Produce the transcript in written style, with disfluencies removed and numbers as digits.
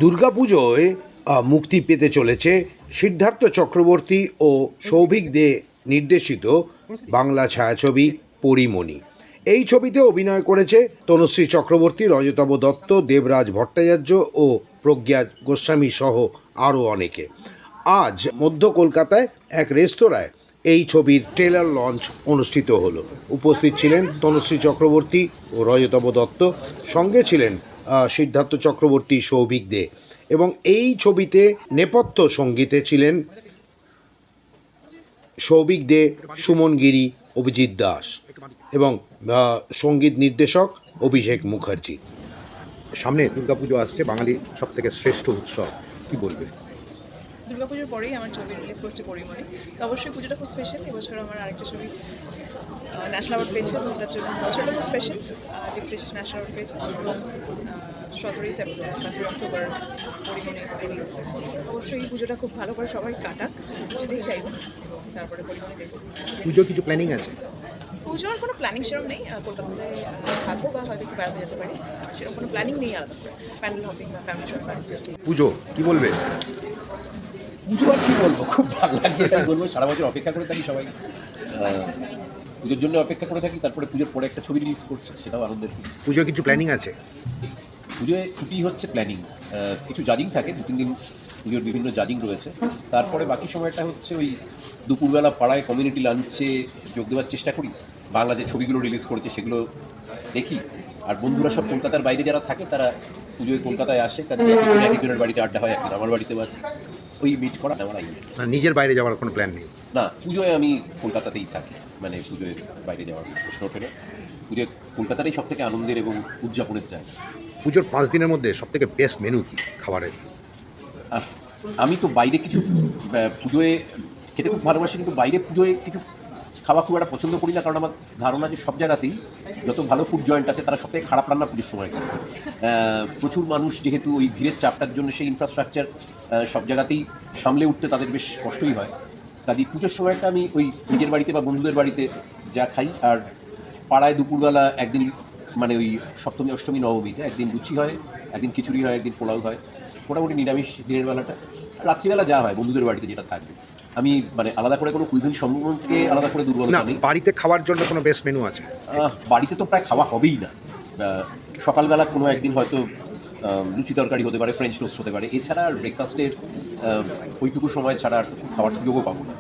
দুর্গাপুজোয় মুক্তি পেতে চলেছে সিদ্ধার্থ চক্রবর্তী ও সৌভিক দে নির্দেশিত বাংলা ছায়াছবি পরিমণি। এই ছবিতে অভিনয় করেছে তনুশ্রী চক্রবর্তী, রজতাভ দত্ত, দেবরাজ ভট্টাচার্য ও প্রজ্ঞা গোস্বামী সহ আরও অনেকে। আজ মধ্য কলকাতায় এক রেস্তোরাঁয় এই ছবির ট্রেলার লঞ্চ অনুষ্ঠিত হলো। উপস্থিত ছিলেন তনুশ্রী চক্রবর্তী ও রজতাভ দত্ত, সঙ্গে ছিলেন সিদ্ধার্থ চক্রবর্তী, সৌভিক দে, এবং এই ছবিতে নেপথ্য সঙ্গীতে ছিলেন সৌভিক দে, সুমন গিরি, অভিজিৎ দাস এবং সঙ্গীত নির্দেশক অভিষেক মুখার্জি। সামনে দুর্গাপুজো আসছে, বাঙালির সব থেকে শ্রেষ্ঠ উৎসব, কি বলবে? দুর্গাপুজোর পরেই আমার ছবি রিলিজ করছে পরিমণি। তো অবশ্যই পুজোটা খুব স্পেশাল। এবছর আমার আরেকটা ছবি ন্যাশনাল অ্যাওয়ার্ড পেয়েছে, যার জন্য বছরটা খুব স্পেশাল। রিফ্রেশ ন্যাশনাল অ্যাওয়ার্ড পেয়েছে এবং 17 অক্টোবর পরিমণি রিলিজ। অবশ্যই এই পুজোটা খুব ভালো করে সবাই কাটাক, সেটাই চাইব। তারপরে পরিমণি দেখব। পুজোর কিছু প্ল্যানিং আছে? পুজোর কোনো প্ল্যানিং সেরকম নেই। কলকাতাতে থাকবো বা হয়তো একটু বেড়াতে যেতে পারি, সেরকম কোনো প্ল্যানিং নেই আলাদা করে। প্যান্ডেল হপিং বা ফ্যামিলি সবাই। পুজো কি বলবে? পুজো আর কী বলবো, খুব ভালো লাগছে। এটাই বলবো, সারা বছর অপেক্ষা করে থাকি সবাই, পুজোর জন্য অপেক্ষা করে থাকি। তারপরে পুজোর পরে একটা ছবি রিলিজ করছে, সেটাও আনন্দের। পুজোর কিছু প্ল্যানিং আছে? পুজোয় ছুটি হচ্ছে প্ল্যানিং, কিছু জাজিং থাকে, 2-3 দিন পুজোর বিভিন্ন জাজিং রয়েছে। তারপরে বাকি সময়টা হচ্ছে ওই দুপুরবেলা পাড়ায় কমিউনিটি লাঞ্চে যোগ দেওয়ার চেষ্টা করি। বাংলা যে ছবিগুলো রিলিজ করেছে সেগুলো দেখি। আর বন্ধুরা সব কলকাতার বাইরে যারা থাকে তারা পুজোয় কলকাতায় আসে, তাদের একজনের বাড়িতে আড্ডা হয়, একদিন আমার বাড়িতেও আছে। ওই মিট করা আমার আইডিয়া। নিজের বাইরে যাওয়ার কোনো প্ল্যান নেই? না, পুজোয় আমি কলকাতাতেই থাকি, মানে পুজোয় বাইরে যাওয়ার প্রশ্ন ওঠে না। পুজোয় কলকাতাটাই সব থেকে আনন্দের এবং উদযাপনের জায়গা। পুজোর 5 দিনের মধ্যে সব থেকে বেস্ট মেনু কি খাবারের? আমি তো বাইরে কিছু পুজোয় খেতে খুব ভালোবাসি, কিন্তু বাইরে পুজোয় কিছু খাওয়া খুব একটা পছন্দ করি না। কারণ আমার ধারণা যে সব জায়গাতেই যত ভালো ফুড জয়েন্ট আছে তারা সব থেকে খারাপ রান্না পুজোর সময় করে। প্রচুর মানুষ, যেহেতু ওই ভিড়ের চাপটার জন্য সেই ইনফ্রাস্ট্রাকচার সব জায়গাতেই সামলে উঠতে তাদের বেশ কষ্টই হয়। কাজে পুজোর সময়টা আমি ওই নিজের বাড়িতে বা বন্ধুদের বাড়িতে যা খাই, আর পাড়ায় দুপুরবেলা একদিন, মানে ওই সপ্তমী অষ্টমী নবমীতে একদিন লুচি হয়, একদিন খিচুড়ি হয়, একদিন পোলাও হয়, মোটামুটি নিরামিষ দিনের বেলাটা। রাত্রিবেলা যা হয় বন্ধুদের বাড়িতে যেটা থাকবে। আমি মানে আলাদা করে কোনো কুইজিন সম্বন্ধে আলাদা করে দুর্বলতা নেই। বাড়িতে খাওয়ার জন্য কোনো বেস্ট মেনু আছে? বাড়িতে তো প্রায় খাওয়া হবেই না। সকালবেলা কোনো একদিন হয়তো লুচি তরকারি হতে পারে, ফ্রেঞ্চ টোস্ট হতে পারে। এছাড়া ব্রেকফাস্টের ওইটুকু সময় ছাড়া আর খাওয়ার সুযোগও পাবো না।